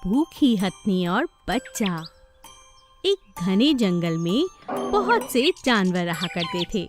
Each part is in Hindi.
भूखी हथनी और बच्चा। एक घने जंगल में बहुत से जानवर रहा करते थे।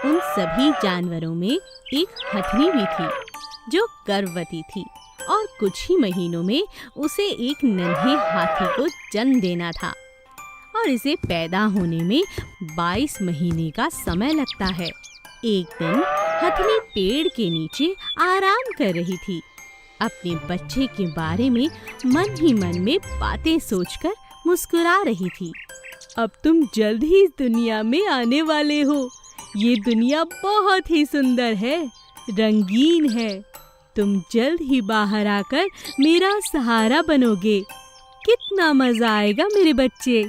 उन सभी जानवरों में एक हथनी भी थी जो गर्भवती थी और कुछ ही महीनों में उसे एक नन्हे हाथी को जन्म देना था और इसे पैदा होने में 22 महीने का समय लगता है। एक दिन हथनी पेड़ के नीचे आराम कर रही थी। अपने बच्चे के बारे में मन ही मन में बातें सोचकर मुस्कुरा रही थी। अब तुम जल्द ही इस दुनिया में आने वाले हो। ये दुनिया बहुत ही सुंदर है, रंगीन है। तुम जल्द ही बाहर आकर मेरा सहारा बनोगे। कितना मजा आएगा मेरे बच्चे।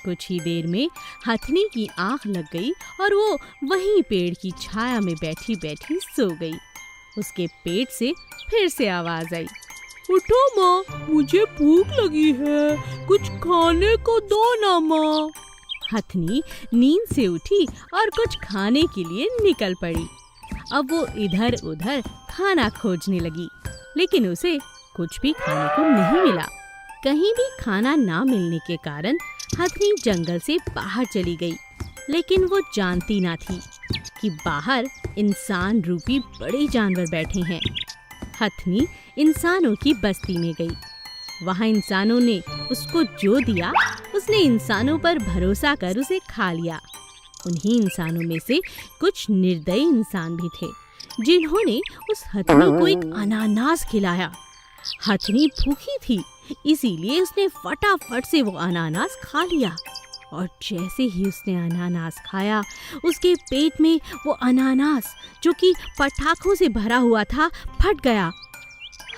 कुछ ही देर में हथनी की आंख लग गई और वो वहीं पेड़ की छाया में बैठी बैठी सो गई। उसके पेट से फिर से आवाज आई, उठो माँ, मुझे भूख लगी है, कुछ खाने को दो ना माँ। हथनी नींद से उठी और कुछ खाने के लिए निकल पड़ी। अब वो इधर उधर खाना खोजने लगी, लेकिन उसे कुछ भी खाने को नहीं मिला। कहीं भी खाना ना मिलने के कारण हथनी जंगल से बाहर चली गई, लेकिन वो जानती ना थी कि बाहर इंसान रूपी बड़े जानवर बैठे हैं। हथनी इंसानों की बस्ती में गई। वहाँ इंसानों ने उसको जो दिया, उसने इंसानों पर भरोसा कर उसे खा लिया। उन्हीं इंसानों में से कुछ निर्दयी इंसान भी थे, जिन्होंने उस हथनी को एक अनानास खिलाया। हथनी भूखी थी, इसीलिए उसने फटाफट से वो अनानास खा लिया और जैसे ही उसने अनानास खाया, उसके पेट में वो अनानास जो कि पटाखों से भरा हुआ था, फट गया।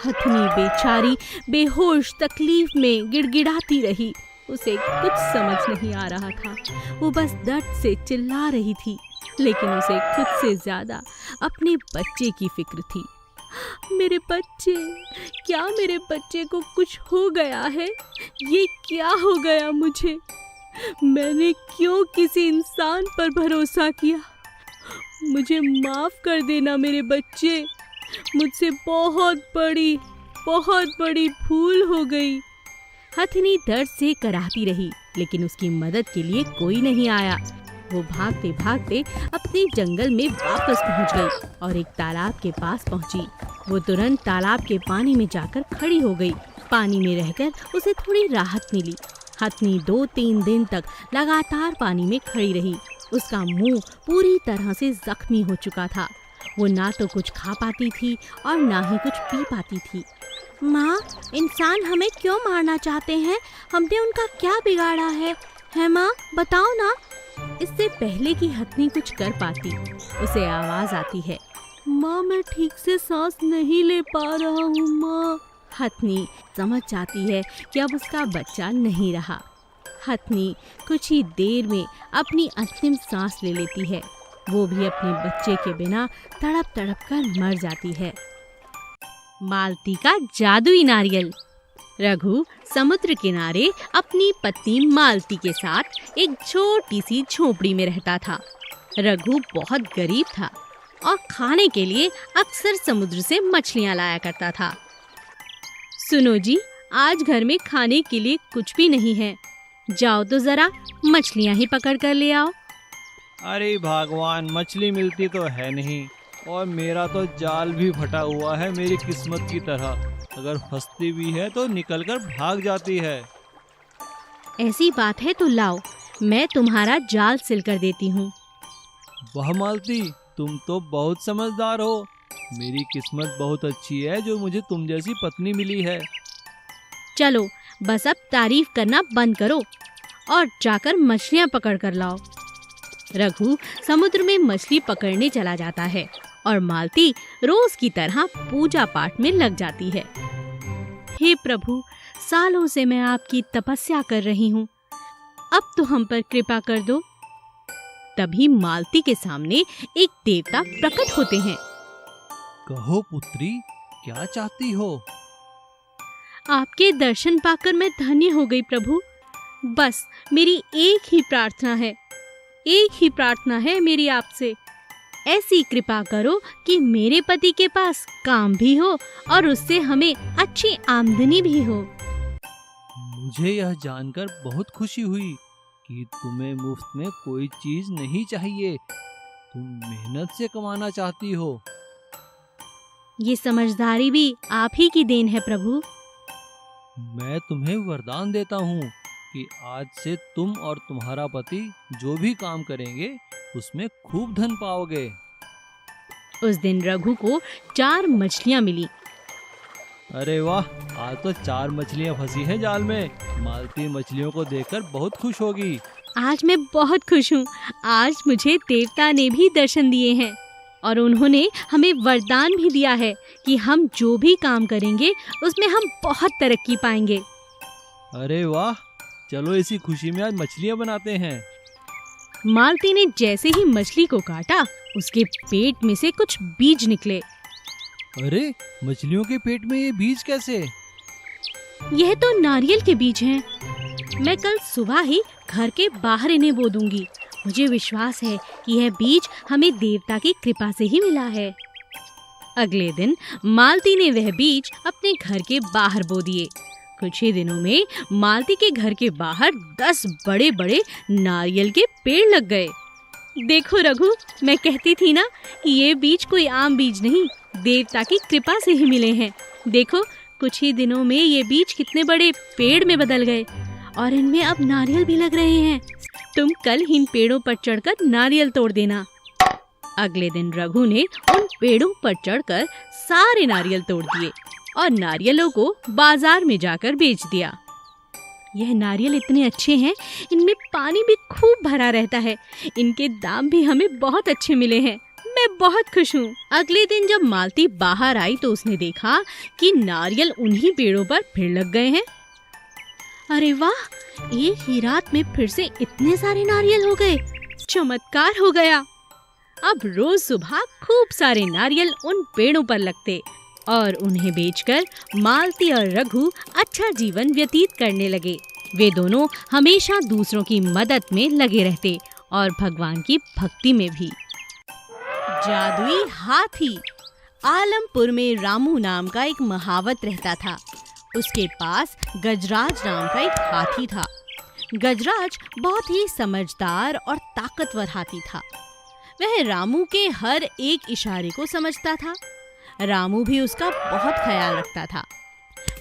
हथनी बेचारी बेहोश तकलीफ में गिड़गिड़ाती रही। उसे कुछ समझ नहीं आ रहा था। वो बस दर्द से चिल्ला रही थी, लेकिन उसे खुद से ज्यादा अपने बच्चे की फिक्र थी। मेरे बच्चे, क्या मेरे बच्चे को कुछ हो गया है? ये क्या हो गया मुझे? मैंने क्यों किसी इंसान पर भरोसा किया? मुझे माफ कर देना मेरे बच्चे। मुझसे बहुत बड़ी भूल हो गई। हथनी दर्द से कराहती रही, लेकिन उसकी मदद के लिए कोई नहीं आया। वो भागते भागते अपने जंगल में वापस पहुंच गई और एक तालाब के पास पहुंची। वो तुरंत तालाब के पानी में जाकर खड़ी हो गई। पानी में रहकर उसे थोड़ी राहत मिली। हथनी 2-3 दिन तक लगातार पानी में खड़ी रही। उसका मुंह पूरी तरह से जख्मी हो चुका था। वो ना तो कुछ खा पाती थी और ना ही कुछ पी पाती थी। माँ, इंसान हमें क्यों मारना चाहते हैं? हमने उनका क्या बिगाड़ा है माँ, बताओ ना। इससे पहले कि हथनी कुछ कर पाती, उसे आवाज आती है, माँ मैं ठीक से सांस नहीं ले पा रहा हूँ माँ। हथनी समझ जाती है कि अब उसका बच्चा नहीं रहा। हथनी कुछ ही देर में अपनी अंतिम सांस ले लेती है। वो भी अपने बच्चे के बिना तड़प तड़प कर मर जाती है। मालती का जादुई नारियल। रघु समुद्र किनारे अपनी पत्नी मालती के साथ एक छोटी सी झोपड़ी में रहता था। रघु बहुत गरीब था और खाने के लिए अक्सर समुद्र से मछलियाँ लाया करता था। सुनो जी, आज घर में खाने के लिए कुछ भी नहीं है। जाओ तो जरा मछलियाँ ही पकड़ कर ले आओ। अरे भगवान, मछली मिलती तो है नहीं और मेरा तो जाल भी फटा हुआ है मेरी किस्मत की तरह। अगर फंसती भी है तो निकलकर भाग जाती है। ऐसी बात है तो लाओ, मैं तुम्हारा जाल सिल कर देती हूँ। वाह मालती, तुम तो बहुत समझदार हो। मेरी किस्मत बहुत अच्छी है जो मुझे तुम जैसी पत्नी मिली है। चलो बस अब तारीफ करना बंद करो और जाकर मछलियाँ पकड़ कर लाओ। रघु समुद्र में मछली पकड़ने चला जाता है और मालती रोज की तरह पूजा पाठ में लग जाती है। हे प्रभु, सालों से मैं आपकी तपस्या कर रही हूँ, अब तो हम पर कृपा कर दो। तभी मालती के सामने एक देवता प्रकट होते हैं। कहो पुत्री, क्या चाहती हो? आपके दर्शन पाकर मैं धन्य हो गई प्रभु। बस मेरी एक ही प्रार्थना है मेरी आपसे। ऐसी कृपा करो कि मेरे पति के पास काम भी हो और उससे हमें अच्छी आमदनी भी हो। मुझे यह जानकर बहुत खुशी हुई कि तुम्हें मुफ्त में कोई चीज नहीं चाहिए। तुम मेहनत से कमाना चाहती हो। ये समझदारी भी आप ही की देन है प्रभु। मैं तुम्हें वरदान देता हूँ कि आज से तुम और तुम्हारा पति जो भी काम करेंगे उसमें खूब धन पाओगे। उस दिन रघु को 4 मछलियां मिली। अरे वाह, आज तो 4 मछलियाँ फंसी हैं जाल में। मालती मछलियों को देखकर बहुत खुश होगी। आज मैं बहुत खुश हूँ। आज मुझे देवता ने भी दर्शन दिए हैं और उन्होंने हमें वरदान भी दिया है कि हम जो भी काम करेंगे उसमें हम बहुत तरक्की पाएंगे। अरे वाह, चलो इसी खुशी में आज मछलियाँ बनाते हैं। मालती ने जैसे ही मछली को काटा, उसके पेट में से कुछ बीज निकले। अरे, मछलियों के पेट में ये बीज कैसे? यह तो नारियल के बीज हैं। मैं कल सुबह ही घर के बाहर इन्हें बो दूंगी। मुझे विश्वास है कि यह बीज हमें देवता की कृपा से ही मिला है। अगले दिन मालती ने वह बीज अपने घर के बाहर बो दिए। कुछ ही दिनों में मालती के घर के बाहर 10 बड़े-बड़े नारियल के पेड़ लग गए। देखो रघु, मैं कहती थी ना कि ये बीज कोई आम बीज नहीं, देवता की कृपा से ही मिले हैं। देखो, कुछ ही दिनों में ये बीज कितने बड़े पेड़ में बदल गए और इनमें अब नारियल भी लग रहे हैं। तुम कल इन पेड़ों पर चढ़कर नारियल तोड़ देना। अगले दिन रघु ने उन पेड़ों पर चढ़कर सारे नारियल तोड़ दिए और नारियलों को बाजार में जाकर बेच दिया। यह नारियल इतने अच्छे हैं, इनमें पानी भी खूब भरा रहता है। इनके दाम भी हमें बहुत अच्छे मिले हैं। मैं बहुत खुश हूँ। अगले दिन जब मालती बाहर आई तो उसने देखा कि नारियल उन्हीं पेड़ों पर फिर लग गए हैं। अरे वाह, एक ही रात में फिर से इतने सारे नारियल हो गए। चमत्कार हो गया। अब रोज सुबह खूब सारे नारियल उन पेड़ों पर लगते और उन्हें बेचकर मालती और रघु अच्छा जीवन व्यतीत करने लगे। वे दोनों हमेशा दूसरों की मदद में लगे रहते और भगवान की भक्ति में भी। जादुई हाथी। आलमपुर में रामू नाम का एक महावत रहता था। उसके पास गजराज नाम का एक हाथी था। गजराज बहुत ही समझदार और ताकतवर हाथी था। वह रामू के हर एक इशारे को समझता था। रामू भी उसका बहुत ख्याल रखता था।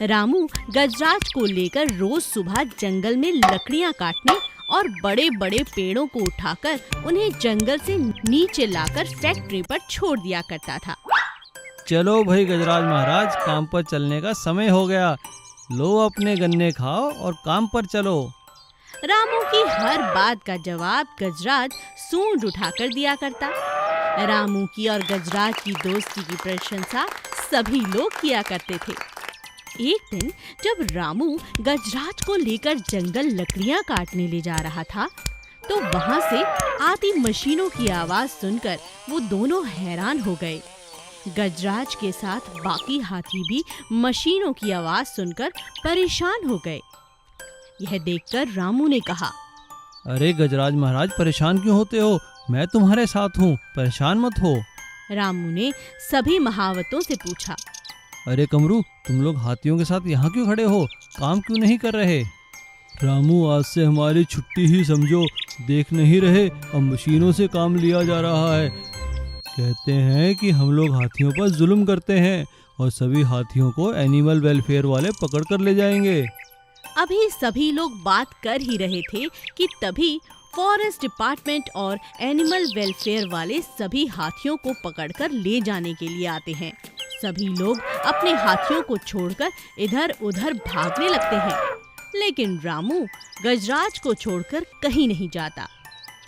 रामू गजराज को लेकर रोज सुबह जंगल में लकड़ियां काटने और बड़े-बड़े पेड़ों को उठाकर उन्हें जंगल से नीचे लाकर फैक्ट्री पर छोड़ दिया करता था। चलो भाई गजराज महाराज, काम पर चलने का समय हो गया। लो अपने गन्ने खाओ और काम पर चलो। रामू की हर बात का जवाब गजराज सूंड उठाकर दिया करता। रामू की और गजराज की दोस्ती की प्रशंसा सभी लोग किया करते थे। एक दिन जब रामू गजराज को लेकर जंगल लकड़ियां काटने ले जा रहा था, तो वहां से आती मशीनों की आवाज सुनकर वो दोनों हैरान हो गए। गजराज के साथ बाकी हाथी भी मशीनों की आवाज सुनकर परेशान हो गए। यह देखकर रामू ने कहा, अरे गजराज महाराज, परेशान क्यों होते हो? मैं तुम्हारे साथ हूँ, परेशान मत हो। रामू ने सभी महावतों से पूछा, अरे कमरू, तुम लोग हाथियों के साथ यहाँ क्यों खड़े हो? काम क्यों नहीं कर रहे? रामू, आज से हमारी छुट्टी ही समझो। देख नहीं रहे, अब मशीनों से काम लिया जा रहा है। कहते हैं कि हम लोग हाथियों पर जुल्म करते हैं और सभी हाथियों को एनिमल वेलफेयर वाले पकड़ कर ले जाएंगे। अभी सभी लोग बात कर ही रहे थे कि तभी फॉरेस्ट डिपार्टमेंट और एनिमल वेलफेयर वाले सभी हाथियों को पकड़कर ले जाने के लिए आते हैं। सभी लोग अपने हाथियों को छोड़कर इधर-उधर भागने लगते हैं, लेकिन रामू गजराज को छोड़कर कहीं नहीं जाता।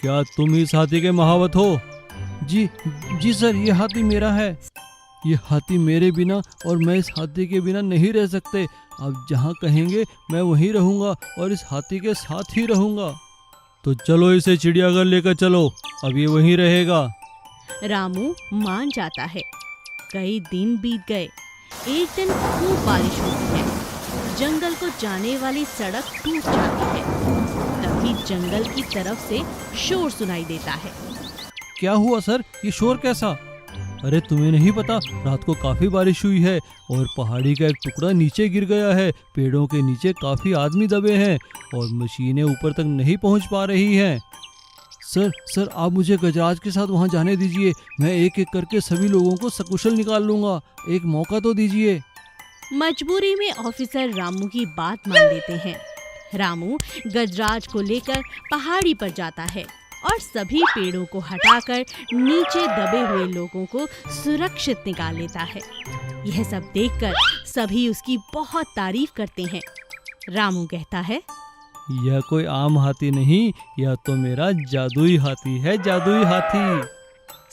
क्या तुम इस हाथी के महावत हो? जी सर, ये हाथी मेरा है। ये हाथी मेरे बिना और मैं इस हाथी के बिना नहीं रह सकते। अब जहाँ कहेंगे मैं वहीं रहूँगा और इस हाथी के साथ ही रहूँगा। तो चलो इसे चिड़ियाघर लेकर चलो, अब ये वहीं रहेगा। रामू मान जाता है। कई दिन बीत गए। एक दिन खूब बारिश होती है। जंगल को जाने वाली सड़क टूट जाती है। तभी जंगल की तरफ से शोर सुनाई देता है। क्या हुआ सर? ये शोर कैसा? अरे तुम्हें नहीं पता, रात को काफी बारिश हुई है और पहाड़ी का एक टुकड़ा नीचे गिर गया है। पेड़ों के नीचे काफी आदमी दबे हैं और मशीनें ऊपर तक नहीं पहुंच पा रही हैं। सर आप मुझे गजराज के साथ वहां जाने दीजिए। मैं एक एक करके सभी लोगों को सकुशल निकाल लूंगा। एक मौका तो दीजिए। मजबूरी में ऑफिसर रामू की बात मान लेते हैं। रामू गजराज को लेकर पहाड़ी पर जाता है और सभी पेड़ों को हटाकर नीचे दबे हुए लोगों को सुरक्षित निकाल लेता है। यह सब देखकर सभी उसकी बहुत तारीफ करते हैं। रामू कहता है, यह कोई आम हाथी नहीं, यह तो मेरा जादुई हाथी है, जादुई हाथी।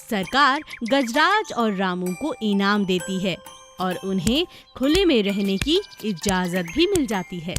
सरकार गजराज और रामू को इनाम देती है और उन्हें खुले में रहने की इजाजत भी मिल जाती है।